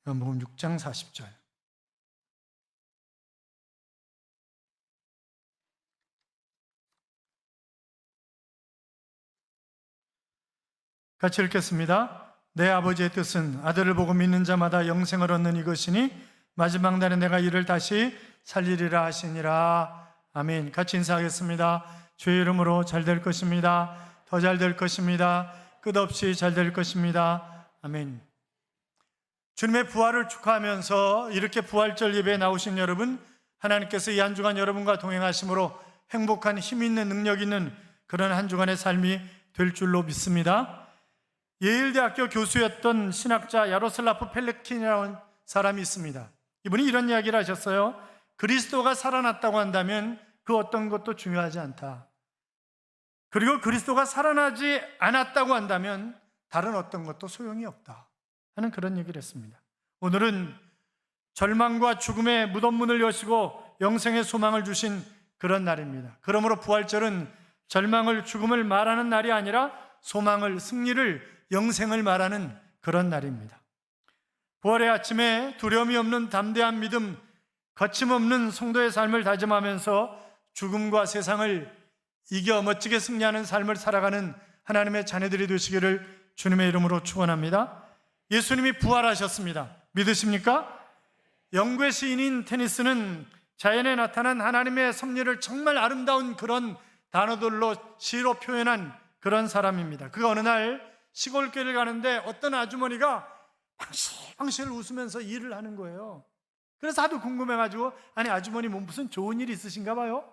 요한복음 6장 40절. 같이 읽겠습니다. 내 아버지의 뜻은 아들을 보고 믿는 자마다 영생을 얻는 이것이니 마지막 날에 내가 이를 다시 살리리라 하시니라. 아멘. 같이 인사하겠습니다. 주의 이름으로 잘 될 것입니다. 더 잘 될 것입니다. 끝없이 잘 될 것입니다. 아멘. 주님의 부활을 축하하면서 이렇게 부활절 예배에 나오신 여러분, 하나님께서 이 한 주간 여러분과 동행하심으로 행복한 힘 있는 능력 있는 그런 한 주간의 삶이 될 줄로 믿습니다. 예일대학교 교수였던 신학자 야로슬라프 펠레킨이라는 사람이 있습니다. 이분이 이런 이야기를 하셨어요. 그리스도가 살아났다고 한다면 그 어떤 것도 중요하지 않다. 그리고 그리스도가 살아나지 않았다고 한다면 다른 어떤 것도 소용이 없다 하는 그런 얘기를 했습니다. 오늘은 절망과 죽음의 무덤문을 여시고 영생의 소망을 주신 그런 날입니다. 그러므로 부활절은 절망을, 죽음을 말하는 날이 아니라 소망을, 승리를, 영생을 말하는 그런 날입니다. 부활의 아침에 두려움이 없는 담대한 믿음, 거침없는 성도의 삶을 다짐하면서 죽음과 세상을 이겨 멋지게 승리하는 삶을 살아가는 하나님의 자녀들이 되시기를 주님의 이름으로 축원합니다. 예수님이 부활하셨습니다. 믿으십니까? 영국의 시인인 테니스는 자연에 나타난 하나님의 섭리를 정말 아름다운 그런 단어들로 시로 표현한 그런 사람입니다. 그가 어느 날 시골길을 가는데 어떤 아주머니가 방실방실 웃으면서 일을 하는 거예요. 그래서 하도 궁금해가지고, 아니 아주머니 뭐 무슨 좋은 일 있으신가 봐요?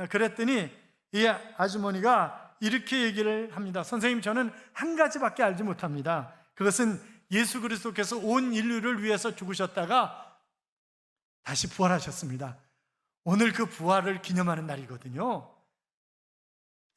그랬더니 이 아주머니가 이렇게 얘기를 합니다. 선생님, 저는 한 가지밖에 알지 못합니다. 그것은 예수 그리스도께서 온 인류를 위해서 죽으셨다가 다시 부활하셨습니다. 오늘 그 부활을 기념하는 날이거든요.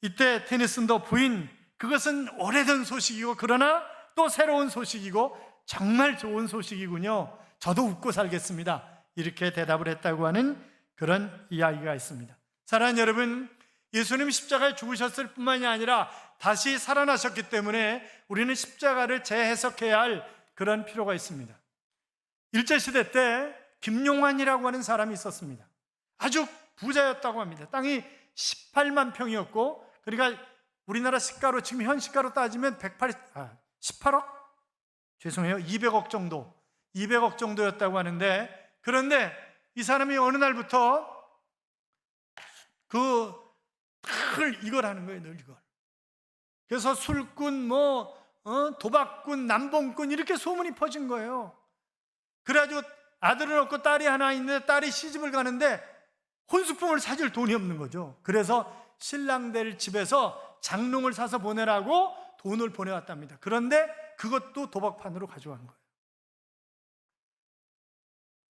이때 테니슨도 부인, 그것은 오래된 소식이고 그러나 또 새로운 소식이고 정말 좋은 소식이군요. 저도 웃고 살겠습니다. 이렇게 대답을 했다고 하는 그런 이야기가 있습니다. 사랑하는 여러분, 예수님 십자가에 죽으셨을 뿐만이 아니라 다시 살아나셨기 때문에 우리는 십자가를 재해석해야 할 그런 필요가 있습니다. 일제시대 때 김용환이라고 하는 사람이 있었습니다. 아주 부자였다고 합니다. 땅이 18만 평이었고, 그러니까 우리나라 시가로, 지금 현 시가로 따지면 18억? 죄송해요. 200억 정도. 200억 정도였다고 하는데, 그런데 이 사람이 어느 날부터 늘 이걸 하는 거예요. 늘 이걸. 그래서 술꾼, 도박꾼, 남봉꾼 이렇게 소문이 퍼진 거예요. 그래가지고 아들은 없고 딸이 하나 있는데 딸이 시집을 가는데 혼수품을 사줄 돈이 없는 거죠. 그래서 신랑들 집에서 장롱을 사서 보내라고 돈을 보내왔답니다. 그런데 그것도 도박판으로 가져간 거예요.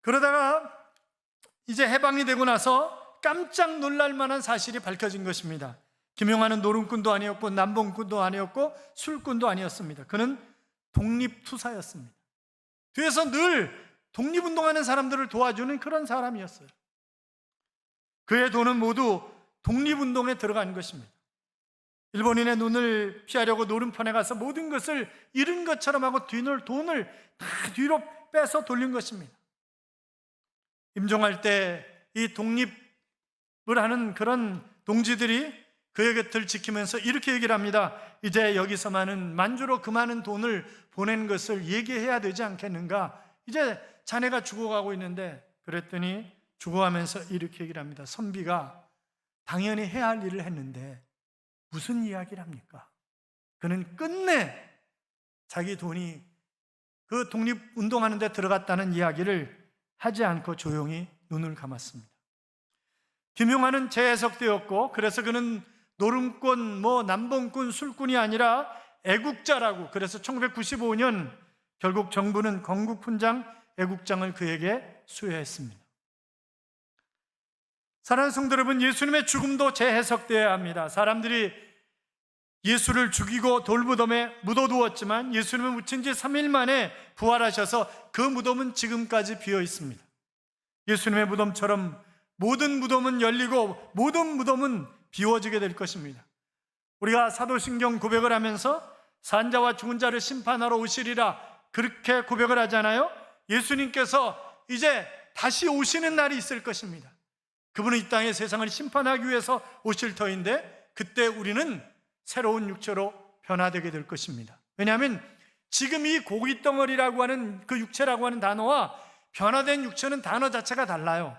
그러다가 이제 해방이 되고 나서 깜짝 놀랄 만한 사실이 밝혀진 것입니다. 김용환은 노름꾼도 아니었고 남봉꾼도 아니었고 술꾼도 아니었습니다. 그는 독립투사였습니다. 뒤에서 늘 독립운동하는 사람들을 도와주는 그런 사람이었어요. 그의 돈은 모두 독립운동에 들어간 것입니다. 일본인의 눈을 피하려고 노름판에 가서 모든 것을 잃은 것처럼 하고 돈을 다 뒤로 빼서 돌린 것입니다. 임종할 때 이 독립을 하는 그런 동지들이 그의 곁을 지키면서 이렇게 얘기를 합니다. 이제 여기서만은 만주로 그 많은 돈을 보낸 것을 얘기해야 되지 않겠는가? 이제 자네가 죽어가고 있는데, 그랬더니 죽어가면서 이렇게 얘기를 합니다. 선비가 당연히 해야 할 일을 했는데 무슨 이야기를 합니까? 그는 끝내 자기 돈이 그 독립운동하는 데 들어갔다는 이야기를 하지 않고 조용히 눈을 감았습니다. 김용환은 재해석되었고, 그래서 그는 노름꾼, 남봉꾼, 술꾼이 아니라 애국자라고, 그래서 1995년 결국 정부는 건국훈장, 애국장을 그에게 수여했습니다. 사랑하는 성도 여러분, 예수님의 죽음도 재해석되어야 합니다. 사람들이 예수를 죽이고 돌무덤에 묻어두었지만 예수님은 묻힌 지 3일 만에 부활하셔서 그 무덤은 지금까지 비어 있습니다. 예수님의 무덤처럼 모든 무덤은 열리고 모든 무덤은 비워지게 될 것입니다. 우리가 사도신경 고백을 하면서 산자와 죽은 자를 심판하러 오시리라 그렇게 고백을 하잖아요. 예수님께서 이제 다시 오시는 날이 있을 것입니다. 그분은 이 땅에 세상을 심판하기 위해서 오실 터인데 그때 우리는 새로운 육체로 변화되게 될 것입니다. 왜냐하면 지금 이 고기 덩어리라고 하는 그 육체라고 하는 단어와 변화된 육체는 단어 자체가 달라요.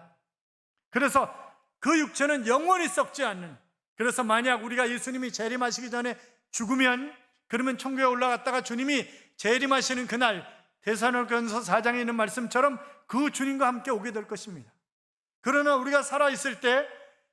그래서 그 육체는 영원히 썩지 않는, 그래서 만약 우리가 예수님이 재림하시기 전에 죽으면 그러면 천국에 올라갔다가 주님이 재림하시는 그날 데살로니가전서 4장에 있는 말씀처럼 그 주님과 함께 오게 될 것입니다. 그러나 우리가 살아있을 때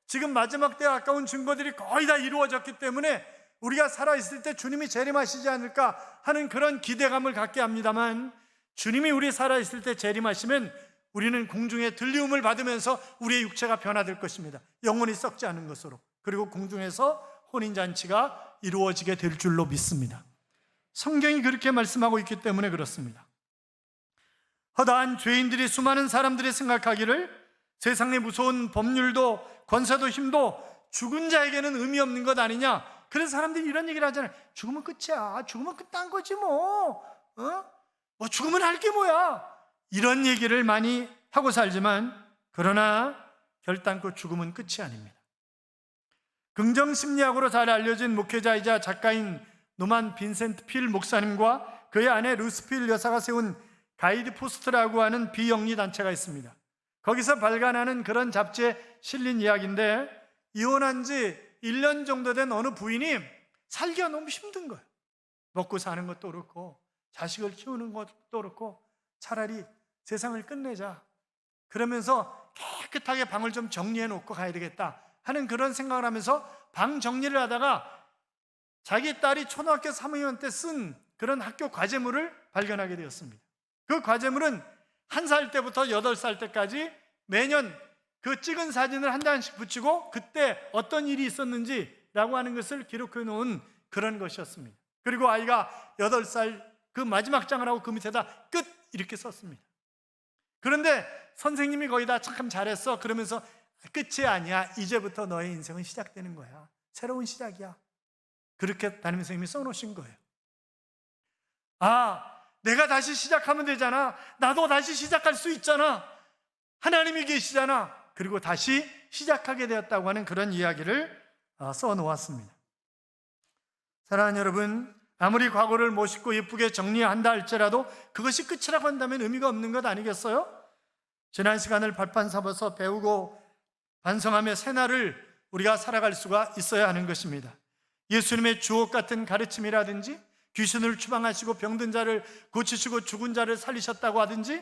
지금 마지막 때에 가까운 증거들이 거의 다 이루어졌기 때문에 우리가 살아있을 때 주님이 재림하시지 않을까 하는 그런 기대감을 갖게 합니다만, 주님이 우리 살아있을 때 재림하시면 우리는 공중의 들리움을 받으면서 우리의 육체가 변화될 것입니다. 영원히 썩지 않은 것으로. 그리고 공중에서 혼인잔치가 이루어지게 될 줄로 믿습니다. 성경이 그렇게 말씀하고 있기 때문에 그렇습니다. 허다한 죄인들이, 수많은 사람들이 생각하기를 세상의 무서운 법률도 권세도 힘도 죽은 자에게는 의미 없는 것 아니냐. 그래서 사람들이 이런 얘기를 하잖아요. 죽으면 끝이야. 죽으면 끝난 거지 뭐. 뭐 죽으면 할 게 뭐야. 이런 얘기를 많이 하고 살지만, 그러나 결단코 죽음은 끝이 아닙니다. 긍정심리학으로 잘 알려진 목회자이자 작가인 노만 빈센트 필 목사님과 그의 아내 루스 필 여사가 세운 가이드 포스트라고 하는 비영리 단체가 있습니다. 거기서 발간하는 그런 잡지에 실린 이야기인데, 이혼한 지 1년 정도 된 어느 부인이 살기가 너무 힘든 거예요. 먹고 사는 것도 그렇고 자식을 키우는 것도 그렇고 차라리 세상을 끝내자, 그러면서 깨끗하게 방을 좀 정리해 놓고 가야 되겠다 하는 그런 생각을 하면서 방 정리를 하다가 자기 딸이 초등학교 3학년 때 쓴 그런 학교 과제물을 발견하게 되었습니다. 그 과제물은 1살 때부터 8살 때까지 매년 그 찍은 사진을 한 장씩 붙이고 그때 어떤 일이 있었는지라고 하는 것을 기록해 놓은 그런 것이었습니다. 그리고 아이가 8살 그 마지막 장을 하고 그 밑에다 끝 이렇게 썼습니다. 그런데 선생님이 거의 다 참 잘했어 그러면서 끝이 아니야, 이제부터 너의 인생은 시작되는 거야, 새로운 시작이야, 그렇게 담임선생님이 써놓으신 거예요. 아, 내가 다시 시작하면 되잖아, 나도 다시 시작할 수 있잖아, 하나님이 계시잖아, 그리고 다시 시작하게 되었다고 하는 그런 이야기를 써놓았습니다. 사랑하는 여러분, 아무리 과거를 멋있고 예쁘게 정리한다 할지라도 그것이 끝이라고 한다면 의미가 없는 것 아니겠어요? 지난 시간을 발판 삼아서 배우고 반성하며 새날을 우리가 살아갈 수가 있어야 하는 것입니다. 예수님의 주옥 같은 가르침이라든지, 귀신을 추방하시고 병든 자를 고치시고 죽은 자를 살리셨다고 하든지,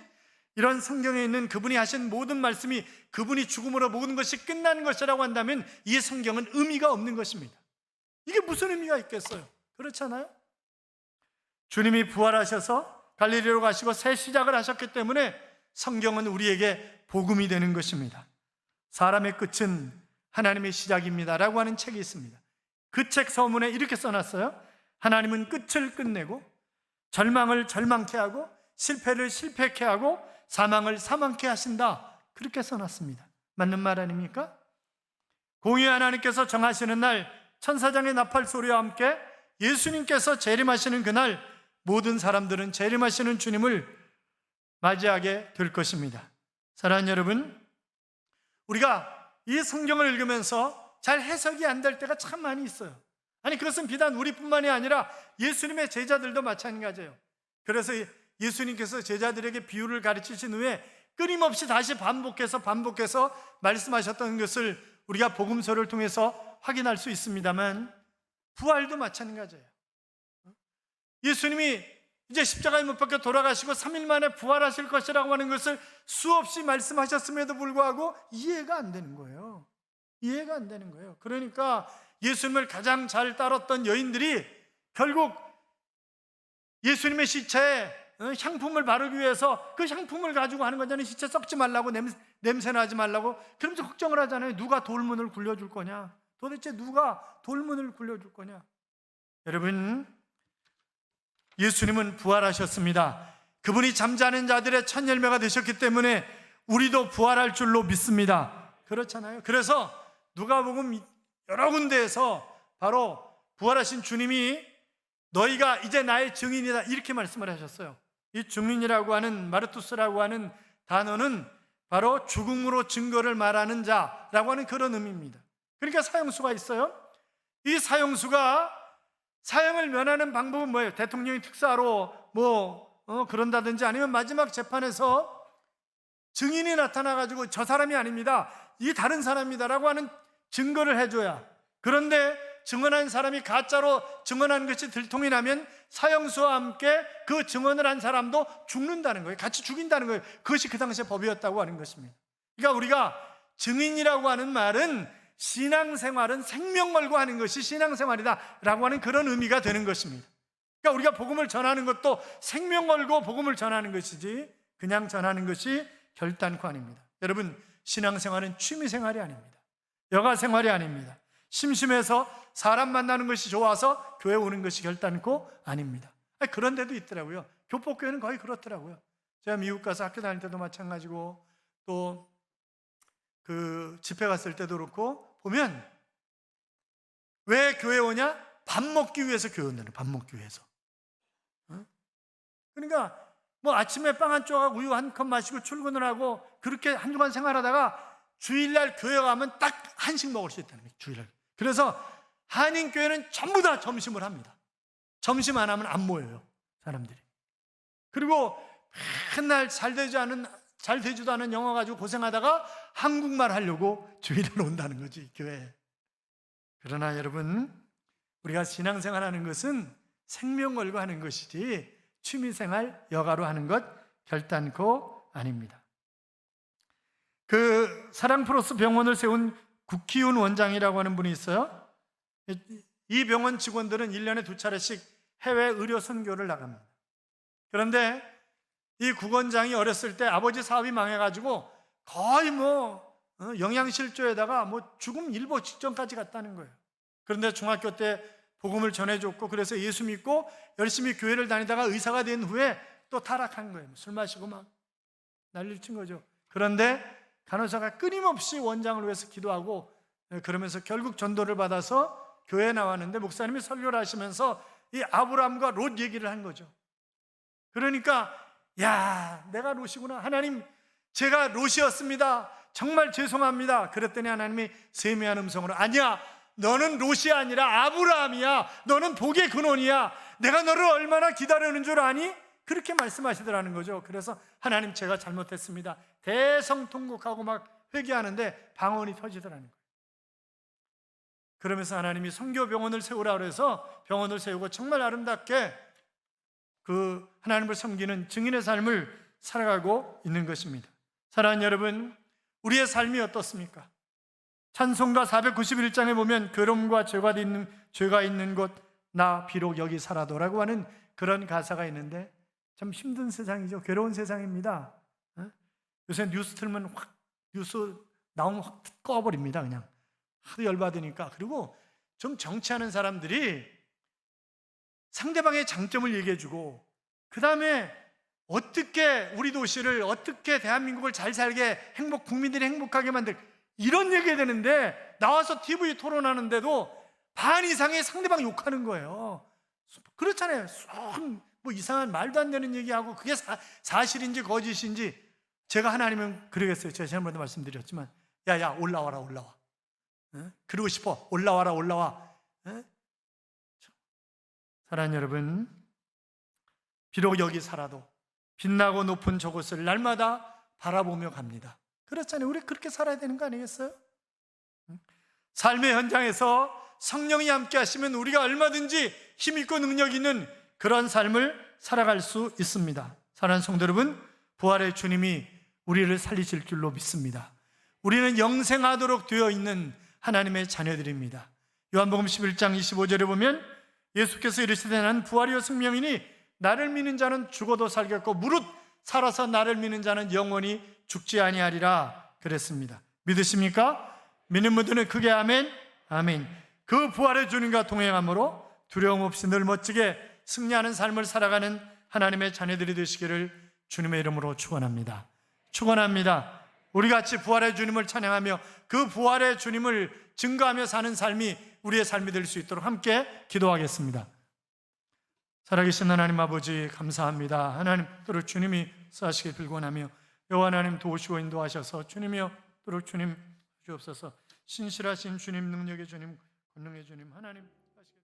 이런 성경에 있는 그분이 하신 모든 말씀이 그분이 죽음으로 모든 것이 끝나는 것이라고 한다면 이 성경은 의미가 없는 것입니다. 이게 무슨 의미가 있겠어요? 그렇잖아요? 주님이 부활하셔서 갈릴리로 가시고 새 시작을 하셨기 때문에 성경은 우리에게 복음이 되는 것입니다. 사람의 끝은 하나님의 시작입니다 라고 하는 책이 있습니다. 그 책 서문에 이렇게 써놨어요. 하나님은 끝을 끝내고 절망을 절망케 하고 실패를 실패케 하고 사망을 사망케 하신다, 그렇게 써놨습니다. 맞는 말 아닙니까? 공의 하나님께서 정하시는 날 천사장의 나팔 소리와 함께 예수님께서 재림하시는 그날 모든 사람들은 재림하시는 주님을 맞이하게 될 것입니다. 사랑하는 여러분, 우리가 이 성경을 읽으면서 잘 해석이 안 될 때가 참 많이 있어요. 아니, 그것은 비단 우리뿐만이 아니라 예수님의 제자들도 마찬가지예요. 그래서 예수님께서 제자들에게 비유를 가르치신 후에 끊임없이 다시 반복해서 말씀하셨던 것을 우리가 복음서를 통해서 확인할 수 있습니다만, 부활도 마찬가지예요. 예수님이 이제 십자가에 못 박혀 돌아가시고 3일 만에 부활하실 것이라고 하는 것을 수없이 말씀하셨음에도 불구하고 이해가 안 되는 거예요. 이해가 안 되는 거예요. 그러니까 예수님을 가장 잘 따랐던 여인들이 결국 예수님의 시체에 향품을 바르기 위해서 그 향품을 가지고 하는 거잖아요. 시체 썩지 말라고, 냄새 나지 말라고. 그러면서 걱정을 하잖아요. 누가 돌문을 굴려줄 거냐? 도대체 누가 돌문을 굴려줄 거냐? 여러분, 예수님은 부활하셨습니다. 그분이 잠자는 자들의 첫 열매가 되셨기 때문에 우리도 부활할 줄로 믿습니다. 그렇잖아요. 그래서 누가복음 여러 군데에서 바로 부활하신 주님이 너희가 이제 나의 증인이다 이렇게 말씀을 하셨어요. 이 증인이라고 하는 마르투스라고 하는 단어는 바로 죽음으로 증거를 말하는 자라고 하는 그런 의미입니다. 그러니까 사형수가 있어요. 이 사형수가 사형을 면하는 방법은 뭐예요? 대통령이 특사로 그런다든지 아니면 마지막 재판에서 증인이 나타나가지고 저 사람이 아닙니다, 이 다른 사람이다라고 하는 증거를 해줘야. 그런데 증언한 사람이 가짜로 증언한 것이 들통이 나면 사형수와 함께 그 증언을 한 사람도 죽는다는 거예요. 같이 죽인다는 거예요. 그것이 그 당시의 법이었다고 하는 것입니다. 그러니까 우리가 증인이라고 하는 말은 신앙생활은 생명 걸고 하는 것이 신앙생활이다라고 하는 그런 의미가 되는 것입니다. 그러니까 우리가 복음을 전하는 것도 생명 걸고 복음을 전하는 것이지 그냥 전하는 것이 결단코 아닙니다. 여러분, 신앙생활은 취미생활이 아닙니다. 여가생활이 아닙니다. 심심해서 사람 만나는 것이 좋아서 교회 오는 것이 결단코 아닙니다. 그런 데도 있더라고요. 교포교회는 거의 그렇더라고요. 제가 미국 가서 학교 다닐 때도 마찬가지고 또 그 집회 갔을 때도 그렇고 보면 왜 교회 오냐? 밥 먹기 위해서 교회 온다는, 밥 먹기 위해서. 그러니까 아침에 빵 한 조각 우유 한 컵 마시고 출근을 하고 그렇게 한 주간 생활하다가 주일날 교회 가면 딱 한식 먹을 수 있다는 거예요. 주일날. 그래서 한인교회는 전부 다 점심을 합니다. 점심 안 하면 안 모여요, 사람들이. 그리고 맨날 잘 되지도 않은 영어 가지고 고생하다가 한국말 하려고 주일날 온다는 거지, 교회에. 그러나 여러분, 우리가 신앙생활 하는 것은 생명 걸고 하는 것이지 취미생활, 여가로 하는 것 결단코 아닙니다. 그 사랑프로스 병원을 세운 국희훈 원장이라고 하는 분이 있어요. 이 병원 직원들은 1년에 2차례씩 해외 의료 선교를 나갑니다. 그런데 이 국원장이 어렸을 때 아버지 사업이 망해가지고 거의 영양실조에다가 죽음 일보 직전까지 갔다는 거예요. 그런데 중학교 때 복음을 전해줬고 그래서 예수 믿고 열심히 교회를 다니다가 의사가 된 후에 또 타락한 거예요. 술 마시고 막 난리를 친 거죠. 그런데 간호사가 끊임없이 원장을 위해서 기도하고 그러면서 결국 전도를 받아서 교회에 나왔는데 목사님이 설교를 하시면서 이 아브라함과 롯 얘기를 한 거죠. 그러니까 야, 내가 롯이구나. 하나님, 제가 롯이었습니다. 정말 죄송합니다. 그랬더니 하나님이 세미한 음성으로 아니야, 너는 롯이 아니라 아브라함이야. 너는 복의 근원이야. 내가 너를 얼마나 기다리는 줄 아니? 그렇게 말씀하시더라는 거죠. 그래서 하나님, 제가 잘못했습니다. 대성통곡하고 막 회개하는데 방언이 터지더라는 거예요. 그러면서 하나님이 선교병원을 세우라 그래서 병원을 세우고 정말 아름답게 그 하나님을 섬기는 증인의 삶을 살아가고 있는 것입니다. 사랑하는 여러분, 우리의 삶이 어떻습니까? 찬송가 491장에 보면 괴로움과 죄가 있는 곳 나 비록 여기 살아도라고 하는 그런 가사가 있는데 참 힘든 세상이죠. 괴로운 세상입니다. 요새 뉴스 틀면 뉴스 나오면 확 꺼버립니다. 그냥 하도 열받으니까. 그리고 좀 정치하는 사람들이 상대방의 장점을 얘기해주고 그 다음에 어떻게 우리 도시를, 어떻게 대한민국을 잘 살게 국민들이 행복하게 만들, 이런 얘기해야 되는데 나와서 TV 토론하는데도 반 이상의 상대방 욕하는 거예요. 그렇잖아요. 이상한 말도 안 되는 얘기하고 그게 사실인지 거짓인지. 제가 하나님은 그러겠어요. 제가 지난번에도 말씀드렸지만 야 올라와라. 그러고 싶어. 올라와. 사랑하는 여러분, 비록 여기 살아도 빛나고 높은 저곳을 날마다 바라보며 갑니다. 그렇잖아요. 우리 그렇게 살아야 되는 거 아니겠어요? 삶의 현장에서 성령이 함께 하시면 우리가 얼마든지 힘있고 능력 있는 그런 삶을 살아갈 수 있습니다. 사랑하는 성도 여러분, 부활의 주님이 우리를 살리실 줄로 믿습니다. 우리는 영생하도록 되어 있는 하나님의 자녀들입니다. 요한복음 11장 25절에 보면 예수께서 이르시되 나는 부활이요 생명이니 나를 믿는 자는 죽어도 살겠고 무릇 살아서 나를 믿는 자는 영원히 죽지 아니하리라 그랬습니다. 믿으십니까? 믿는 분들은 크게 아멘. 아멘. 그 부활의 주님과 동행함으로 두려움 없이 늘 멋지게 승리하는 삶을 살아가는 하나님의 자녀들이 되시기를 주님의 이름으로 축원합니다. 우리 같이 부활의 주님을 찬양하며 그 부활의 주님을 증거하며 사는 삶이 우리의 삶이 될 수 있도록 함께 기도하겠습니다. 살아계신 하나님 아버지 감사합니다. 하나님 또로 주님이 사시길 빌곤하며 여호와 하나님 도우시고 인도하셔서 주님이여 또로 주님 주옵소서. 신실하신 주님, 능력의 주님, 권능의 주님 하나님